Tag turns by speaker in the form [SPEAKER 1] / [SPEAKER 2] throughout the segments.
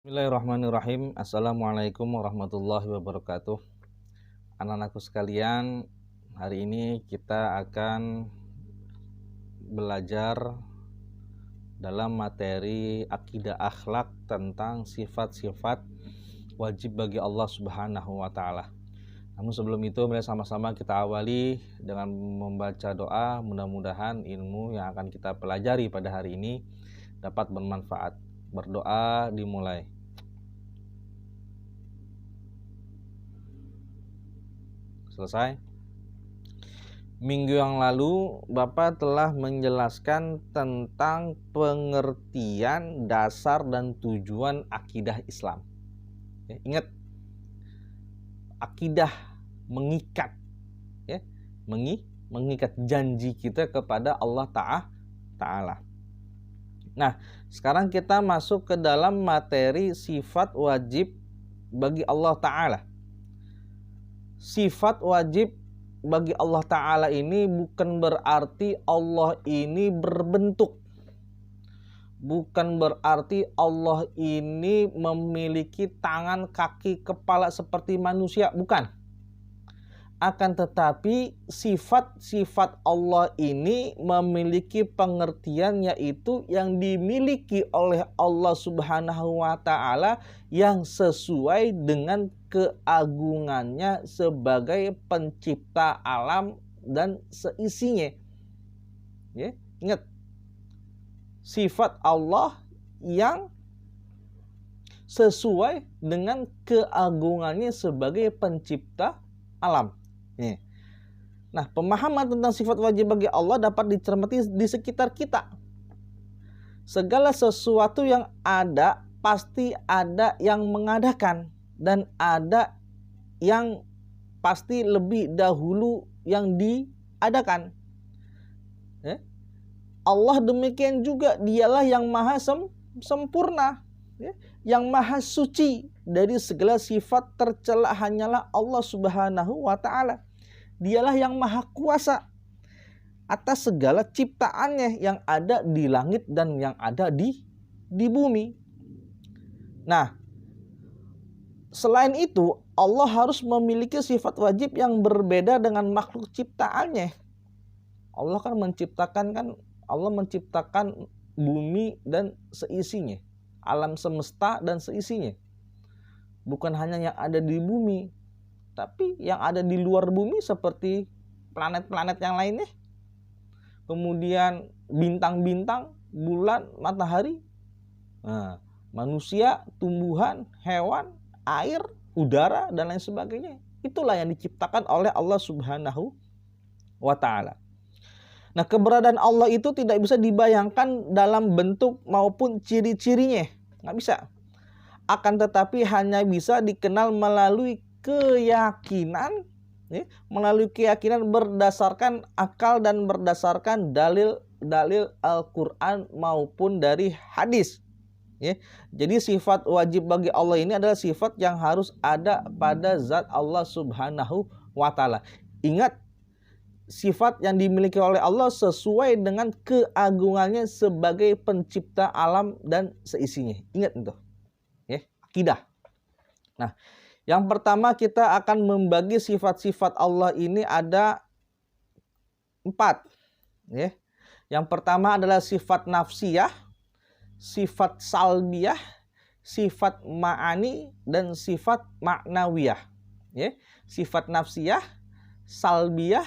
[SPEAKER 1] Bismillahirrahmanirrahim. Assalamualaikum warahmatullahi wabarakatuh. Anak-anakku sekalian, hari ini kita akan belajar dalam materi akidah akhlak tentang sifat-sifat wajib bagi Allah Subhanahu wa taala. Namun sebelum itu, mari sama-sama kita awali dengan membaca doa. Mudah-mudahan ilmu yang akan kita pelajari pada hari ini dapat bermanfaat. Berdoa dimulai. Selesai. Minggu yang lalu Bapak telah menjelaskan tentang pengertian dasar dan tujuan akidah Islam. Ya, ingat, akidah mengikat, ya, mengikat janji kita kepada Allah Ta'ala. Nah, sekarang kita masuk ke dalam materi sifat wajib bagi Allah Ta'ala. Sifat wajib bagi Allah Ta'ala ini bukan berarti Allah ini berbentuk. Bukan berarti Allah ini memiliki tangan, kaki, kepala seperti manusia. Bukan. Akan tetapi sifat-sifat Allah ini memiliki pengertian, yaitu yang dimiliki oleh Allah Subhanahu wa Ta'ala yang sesuai dengan keagungannya sebagai pencipta alam dan seisinya. Ya, ingat, sifat Allah yang sesuai dengan keagungannya sebagai pencipta alam. Nah, pemahaman tentang sifat wajib bagi Allah dapat dicermati di sekitar kita. Segala sesuatu yang ada pasti ada yang mengadakan, dan ada yang pasti lebih dahulu yang diadakan. Allah demikian juga, dialah yang maha sempurna, yang maha suci dari segala sifat tercela hanyalah Allah Subhanahu wa Ta'ala. Dialah yang maha kuasa atas segala ciptaannya yang ada di langit dan yang ada di bumi. Nah, selain itu, Allah harus memiliki sifat wajib yang berbeda dengan makhluk ciptaannya. Allah menciptakan bumi dan seisinya, alam semesta dan seisinya. Bukan hanya yang ada di bumi, tapi yang ada di luar bumi seperti planet-planet yang lainnya. Kemudian bintang-bintang, bulan, matahari, manusia, tumbuhan, hewan, air, udara, dan lain sebagainya. Itulah yang diciptakan oleh Allah Subhanahu wa Ta'ala. Nah, keberadaan Allah itu tidak bisa dibayangkan dalam bentuk maupun ciri-cirinya. Nggak bisa. Akan tetapi hanya bisa dikenal melalui keyakinan, melalui keyakinan berdasarkan akal dan berdasarkan dalil Al-Quran maupun dari hadis. Jadi sifat wajib bagi Allah ini adalah sifat yang harus ada pada zat Allah Subhanahu wa Ta'ala. Ingat, sifat yang dimiliki oleh Allah sesuai dengan keagungannya sebagai pencipta alam dan seisinya. Ingat itu, akidah. Nah, yang pertama kita akan membagi sifat-sifat Allah ini ada 4. Yang pertama adalah sifat nafsiyah, sifat salbiyah, sifat ma'ani, dan sifat ma'nawiyah. Sifat nafsiyah, salbiyah,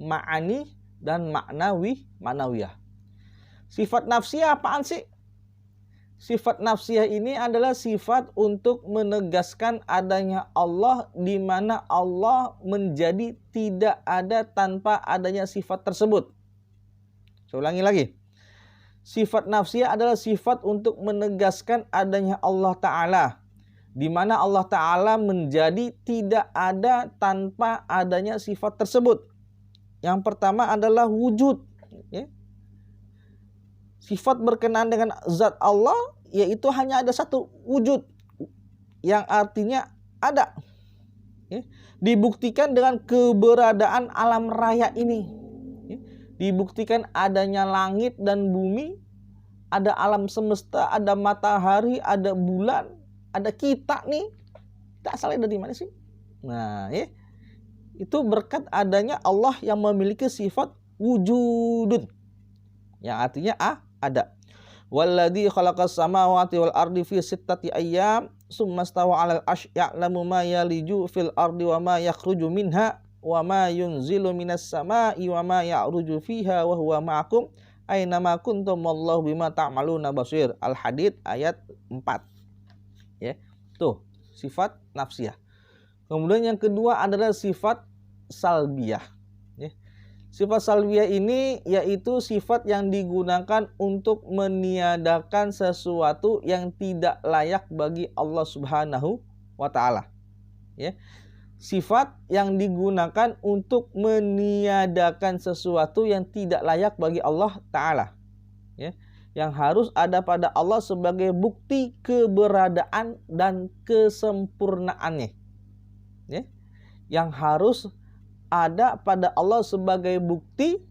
[SPEAKER 1] ma'ani, dan ma'nawiyah. Sifat nafsiyah apaan sih? Sifat nafsiyah ini adalah sifat untuk menegaskan adanya Allah, di mana Allah menjadi tidak ada tanpa adanya sifat tersebut. Saya ulangi lagi. Sifat nafsiyah adalah sifat untuk menegaskan adanya Allah Ta'ala, di mana Allah Ta'ala menjadi tidak ada tanpa adanya sifat tersebut. Yang pertama adalah wujud. Sifat berkenaan dengan zat Allah yaitu hanya ada satu, wujud, yang artinya ada. Dibuktikan dengan keberadaan alam raya ini. Dibuktikan adanya langit dan bumi, ada alam semesta, ada matahari, ada bulan, ada kita nih. Kita asalnya dari mana sih? Nah, ya. Itu berkat adanya Allah yang memiliki sifat wujudun. Yang artinya ada. Walladzi khalaqas samawati wal ardi fi sittati ayyam tsumma stawa 'alal 'arsy ya'lamu ma yaliju fil ardi wa ma yakhruju minha wa ma yunzilu minas sama'i wa ma ya'ruju fiha wa huwa ma'akum aina ma kuntum wallahu bima ta'maluna basir. Al-Hadid ayat 4. Ya. Tuh, sifat nafsiyah. Kemudian yang kedua adalah sifat salbiyah. Ya. Sifat salbiyah ini yaitu sifat yang digunakan untuk meniadakan sesuatu yang tidak layak bagi Allah Subhanahu wa taala. Ya. Sifat yang digunakan untuk meniadakan sesuatu yang tidak layak bagi Allah taala. Ya. Yang harus ada pada Allah sebagai bukti keberadaan dan kesempurnaannya. Ya. Yang harus ada pada Allah sebagai bukti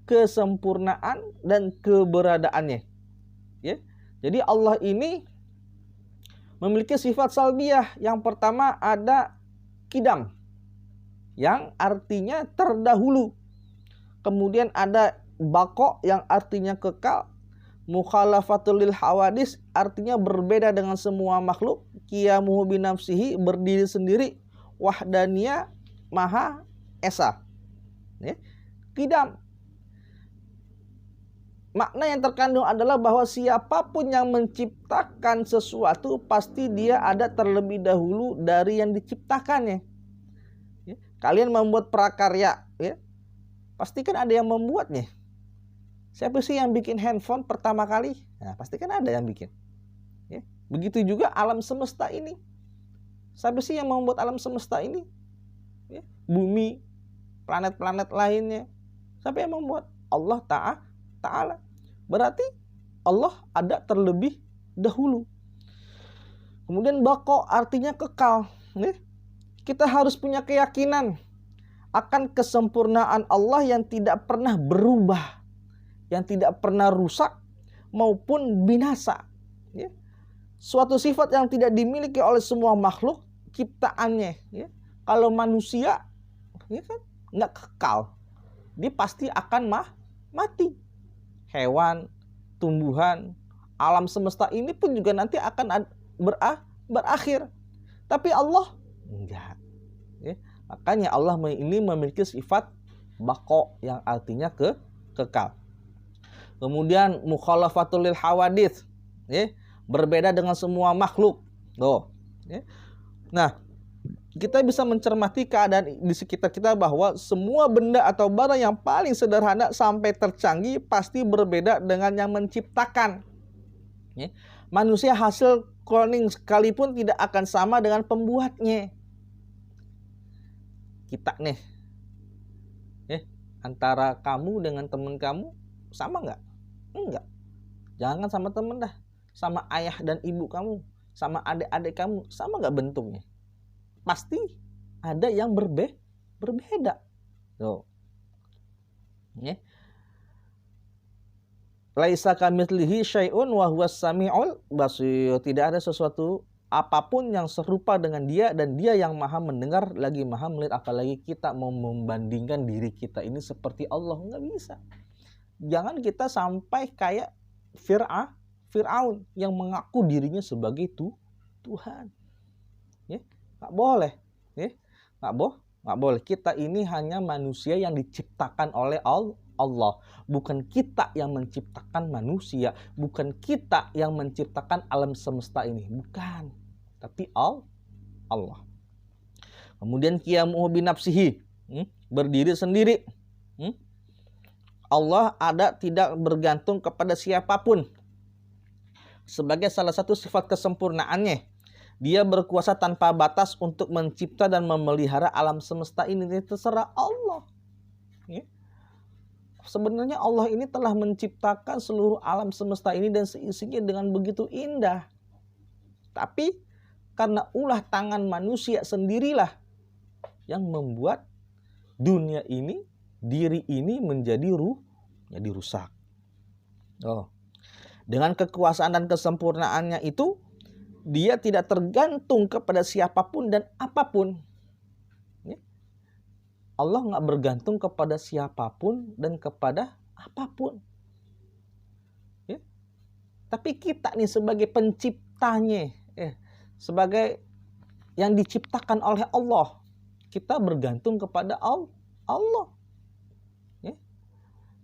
[SPEAKER 1] kesempurnaan dan keberadaannya. Ya. Jadi Allah ini memiliki sifat salbiyah. Yang pertama ada kidam, yang artinya terdahulu. Kemudian ada bako, yang artinya kekal. Mukhalafatul lil hawadis, artinya berbeda dengan semua makhluk. Qiyamuhu binafsihi, berdiri sendiri. Wahdaniyah, maha esa. Ya. Kidam. Makna yang terkandung adalah bahwa siapapun yang menciptakan sesuatu pasti dia ada terlebih dahulu dari yang diciptakannya. Ya. Kalian membuat prakarya, ya, pasti kan ada yang membuatnya. Siapa sih yang bikin handphone pertama kali? Nah, pasti kan ada yang bikin. Ya. Begitu juga alam semesta ini. Siapa sih yang membuat alam semesta ini? Ya. Bumi, planet-planet lainnya. Siapa yang membuat? Allah Ta'ala. Berarti Allah ada terlebih dahulu. Kemudian bako artinya kekal. Kita harus punya keyakinan akan kesempurnaan Allah yang tidak pernah berubah, yang tidak pernah rusak maupun binasa. Suatu sifat yang tidak dimiliki oleh semua makhluk ciptaannya. Kalau manusia, ya kan, nggak kekal, dia pasti akan mati. Hewan, tumbuhan, alam semesta ini pun juga nanti akan berakhir. Tapi Allah enggak. Ya. Makanya Allah ini memiliki sifat bako, yang artinya kekal. Kemudian mukhalafatul lil hawadits, ya, berbeda dengan semua makhluk. Tuh. Ya. Nah, kita bisa mencermati keadaan di sekitar kita bahwa semua benda atau barang yang paling sederhana sampai tercanggih pasti berbeda dengan yang menciptakan. Ya. Manusia hasil kloning sekalipun tidak akan sama dengan pembuatnya. Kita nih, ya, antara kamu dengan teman kamu sama nggak? Enggak. Jangan sama teman dah, sama ayah dan ibu kamu, sama adik-adik kamu, sama nggak bentuknya? Pasti ada yang berbeda. Tuh. Ya. Laisa kamitslihi syai'un wa huwas samiul basir. Tidak ada sesuatu apapun yang serupa dengan dia, dan dia yang maha mendengar lagi maha melihat. Apalagi kita mau membandingkan diri kita ini seperti Allah, nggak bisa. Jangan kita sampai kayak Fir'aun yang mengaku dirinya sebagai Tuhan. Ya. Nggak boleh, ya. Nggak boleh. Kita ini hanya manusia yang diciptakan oleh Allah, bukan kita yang menciptakan manusia, bukan kita yang menciptakan alam semesta ini, bukan, tapi Allah. Kemudian qiyamuhu binafsihi, berdiri sendiri. Allah ada, tidak bergantung kepada siapapun. Sebagai salah satu sifat kesempurnaannya, dia berkuasa tanpa batas untuk mencipta dan memelihara alam semesta ini. Terserah Allah. Ya. Sebenarnya Allah ini telah menciptakan seluruh alam semesta ini dan seisinya dengan begitu indah. Tapi karena ulah tangan manusia sendirilah yang membuat dunia ini, diri ini menjadi rusak. Dengan kekuasaan dan kesempurnaannya itu, dia tidak tergantung kepada siapapun dan apapun. Allah nggak bergantung kepada siapapun dan kepada apapun. Tapi kita nih sebagai penciptanya, sebagai yang diciptakan oleh Allah, kita bergantung kepada Allah.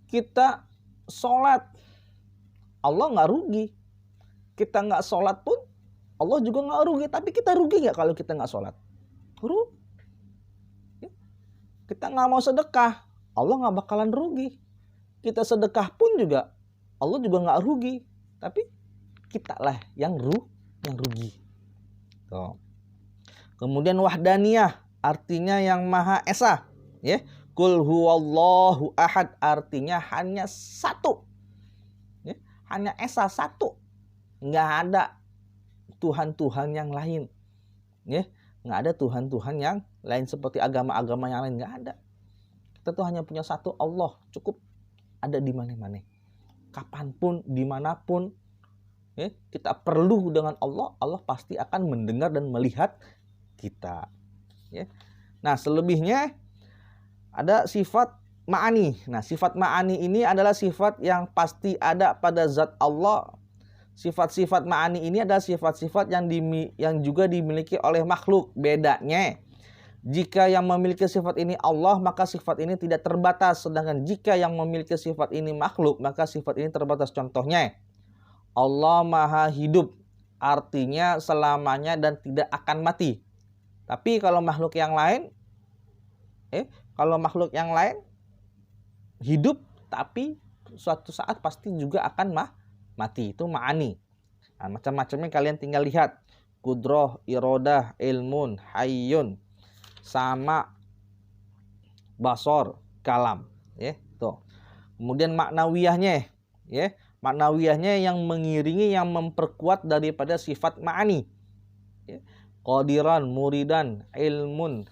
[SPEAKER 1] Kita sholat, Allah nggak rugi. Kita nggak sholat pun Allah juga nggak rugi. Tapi kita rugi nggak kalau kita nggak sholat? Rugi. Kita nggak mau sedekah, Allah nggak bakalan rugi. Kita sedekah pun juga Allah juga nggak rugi. Tapi kita lah yang rugi. Tuh. Kemudian wahdaniyah, artinya yang maha esa. Ya, Qul huwallahu ahad, artinya hanya satu. Ya, hanya esa, satu. Nggak ada Tuhan-Tuhan yang lain. Ya, nggak ada Tuhan-Tuhan yang lain seperti agama-agama yang lain, nggak ada. Kita tuh hanya punya satu Allah, cukup, ada di mana-mana. Kapanpun, dimanapun, ya, kita perlu dengan Allah, Allah pasti akan mendengar dan melihat kita. Ya. Nah, selebihnya ada sifat ma'ani. Nah, sifat ma'ani ini adalah sifat yang pasti ada pada zat Allah. Sifat-sifat ma'ani ini adalah sifat-sifat yang juga dimiliki oleh makhluk. Bedanya, jika yang memiliki sifat ini Allah, maka sifat ini tidak terbatas. Sedangkan jika yang memiliki sifat ini makhluk, maka sifat ini terbatas. Contohnya, Allah maha hidup, artinya selamanya dan tidak akan mati. Tapi kalau makhluk yang lain, hidup, tapi suatu saat pasti juga akan mati. Itu ma'ani. Nah, macam-macamnya kalian tinggal lihat. Kudroh, irodah, ilmun, hayyun, sama, basor, kalam. Ya, tuh. Kemudian maknawiyahnya, ya, maknawiyahnya yang mengiringi, yang memperkuat daripada sifat ma'ani. Ya. Qadiran, muridan, ilman,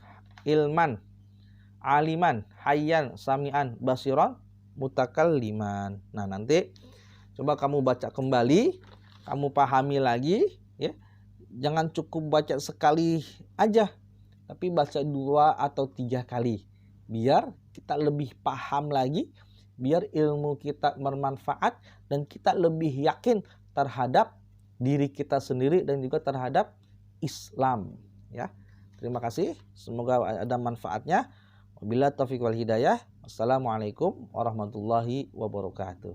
[SPEAKER 1] aliman, hayyan, sami'an, basiran, mutakalliman. Nah, nanti coba kamu baca kembali, kamu pahami lagi, ya. Jangan cukup baca sekali aja, tapi baca 2 atau 3 kali. Biar kita lebih paham lagi, biar ilmu kita bermanfaat dan kita lebih yakin terhadap diri kita sendiri dan juga terhadap Islam. Ya, terima kasih. Semoga ada manfaatnya. Wabillahi taufiq wal hidayah. Wassalamualaikum warahmatullahi wabarakatuh.